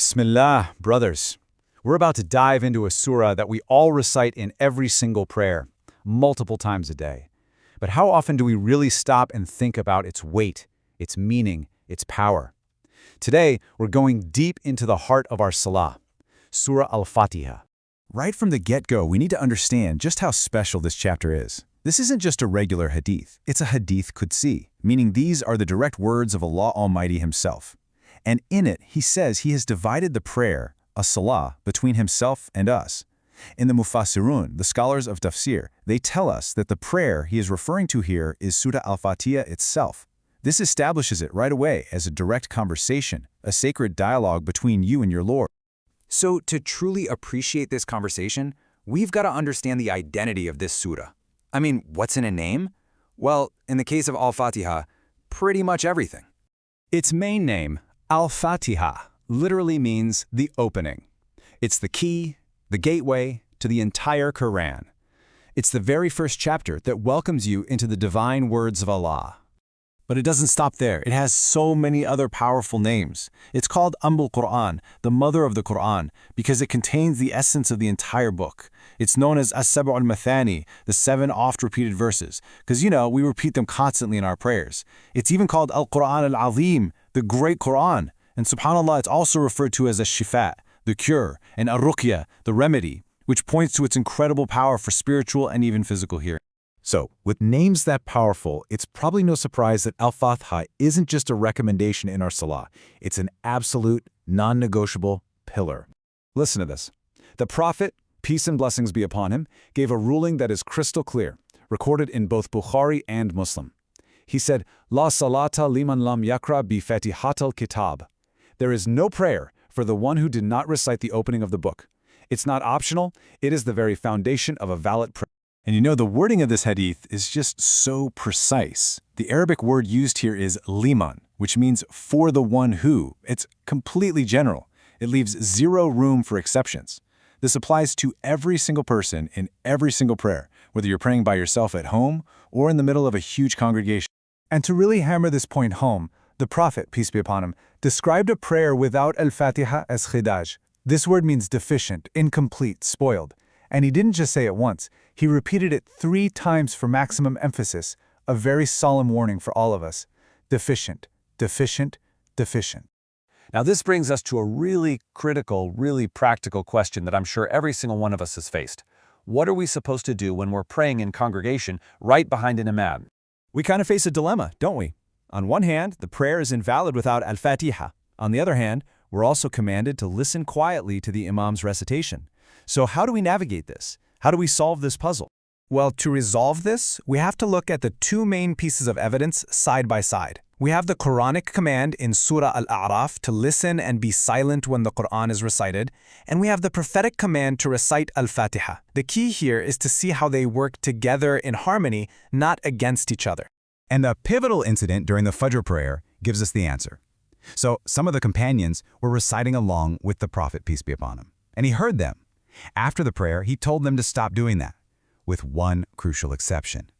Bismillah, brothers. We're about to dive into a surah that we all recite in every single prayer, multiple times a day. But how often do we really stop and think about its weight, its meaning, its power? Today, we're going deep into the heart of our Salah, Surah Al-Fatiha. Right from the get-go, we need to understand just how special this chapter is. This isn't just a regular hadith, it's a Hadith Qudsi, meaning these are the direct words of Allah Almighty Himself. And in it, He says He has divided the prayer, As-Salah, between Himself and us. In the Mufassirun, the scholars of tafsir, they tell us that the prayer He is referring to here is Surah Al-Fatiha itself. This establishes it right away as a direct conversation, a sacred dialogue between you and your Lord. So to truly appreciate this conversation, we've got to understand the identity of this surah. I mean, what's in a name? Well, in the case of Al-Fatiha, pretty much everything. Its main name, Al-Fatiha, literally means the opening. It's the key, the gateway to the entire Quran. It's the very first chapter that welcomes you into the divine words of Allah. But it doesn't stop there. It has so many other powerful names. It's called Quran, the mother of the Quran, because it contains the essence of the entire book. It's known as As-Sab al-Mathani, the 7 oft-repeated verses, because, we repeat them constantly in our prayers. It's even called al-Azim, the great Quran. And subhanAllah, it's also referred to as Ash-Shifa, the cure, and Ar-Ruqyah, the remedy, which points to its incredible power for spiritual and even physical healing. So, with names that powerful, it's probably no surprise that Al-Fatiha isn't just a recommendation in our Salah. It's an absolute, non-negotiable pillar. Listen to this. The Prophet, peace and blessings be upon him, gave a ruling that is crystal clear, recorded in both Bukhari and Muslim. He said, La salata liman lam yakra bi fatihatal kitab. There is no prayer for the one who did not recite the opening of the book. It's not optional, it is the very foundation of a valid prayer. And the wording of this hadith is just so precise. The Arabic word used here is liman, which means for the one who. It's completely general. It leaves zero room for exceptions. This applies to every single person in every single prayer, whether you're praying by yourself at home or in the middle of a huge congregation. And to really hammer this point home, the Prophet, peace be upon him, described a prayer without al-Fatiha as khidaj. This word means deficient, incomplete, spoiled. And he didn't just say it once, he repeated it 3 times for maximum emphasis, a very solemn warning for all of us. Deficient, deficient, deficient. Now this brings us to a really critical, really practical question that I'm sure every single one of us has faced. What are we supposed to do when we're praying in congregation right behind an imam? We kind of face a dilemma, don't we? On one hand, the prayer is invalid without al-Fatiha. On the other hand, we're also commanded to listen quietly to the imam's recitation. So how do we navigate this? How do we solve this puzzle? Well, to resolve this, we have to look at the 2 main pieces of evidence side by side. We have the Quranic command in Surah Al-A'raf to listen and be silent when the Quran is recited, and we have the prophetic command to recite Al-Fatiha. The key here is to see how they work together in harmony, not against each other. And a pivotal incident during the Fajr prayer gives us the answer. So, some of the companions were reciting along with the Prophet, peace be upon him, and he heard them. After the prayer, he told them to stop doing that, with one crucial exception.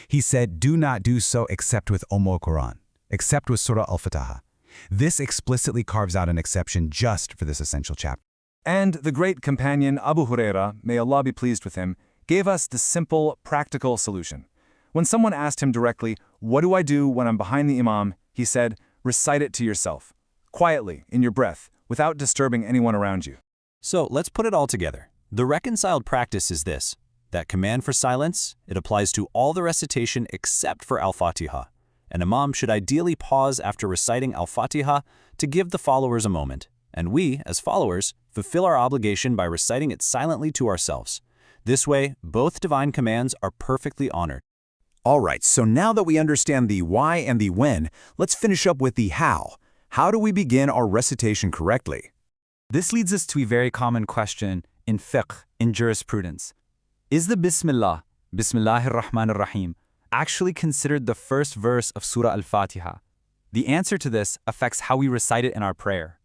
He said, do not do so except with Quran, except with Surah Al-Fatiha. This explicitly carves out an exception just for this essential chapter. And the great companion Abu Huraira, may Allah be pleased with him, gave us the simple, practical solution. When someone asked him directly, what do I do when I'm behind the imam? He said, recite it to yourself, quietly, in your breath, without disturbing anyone around you. So let's put it all together. The reconciled practice is this. That command for silence, it applies to all the recitation except for Al-Fatiha. An imam should ideally pause after reciting Al-Fatiha to give the followers a moment. And we, as followers, fulfill our obligation by reciting it silently to ourselves. This way, both divine commands are perfectly honored. All right, so now that we understand the why and the when, let's finish up with the how. How do we begin our recitation correctly? This leads us to a very common question in fiqh, in jurisprudence. Is the Bismillah, Bismillahir Rahmanir Rahim, actually considered the first verse of Surah Al-Fatiha? The answer to this affects how we recite it in our prayer.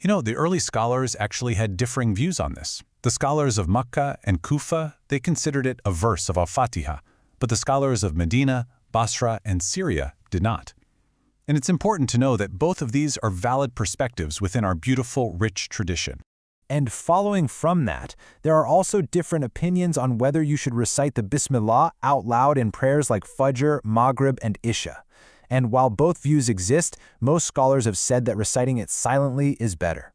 The early scholars actually had differing views on this. The scholars of Makkah and Kufa, they considered it a verse of Al-Fatiha, but the scholars of Medina, Basra, and Syria did not. And it's important to know that both of these are valid perspectives within our beautiful, rich tradition. And following from that, there are also different opinions on whether you should recite the Bismillah out loud in prayers like Fajr, Maghrib, and Isha. And while both views exist, most scholars have said that reciting it silently is better.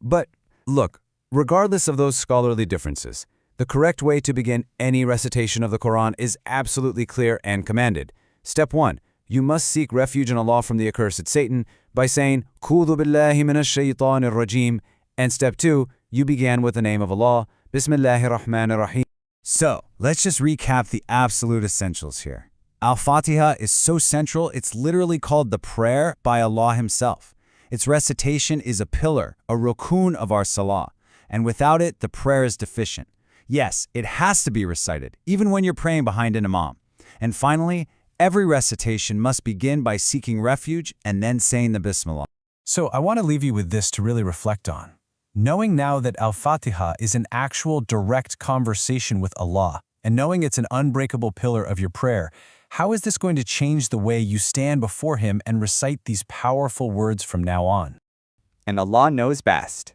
But look, regardless of those scholarly differences, the correct way to begin any recitation of the Quran is absolutely clear and commanded. Step 1. You must seek refuge in Allah from the accursed Satan by saying, Qudhu billahi minash shaytanir rajim. And step 2, you began with the name of Allah, Bismillahir Rahmanir Rahim. So, let's just recap the absolute essentials here. Al-Fatiha is so central, it's literally called the prayer by Allah Himself. Its recitation is a pillar, a rukun of our Salah, and without it, the prayer is deficient. Yes, it has to be recited, even when you're praying behind an imam. And finally, every recitation must begin by seeking refuge and then saying the Bismillah. So I want to leave you with this to really reflect on. Knowing now that Al-Fatiha is an actual direct conversation with Allah, and knowing it's an unbreakable pillar of your prayer, how is this going to change the way you stand before Him and recite these powerful words from now on? And Allah knows best.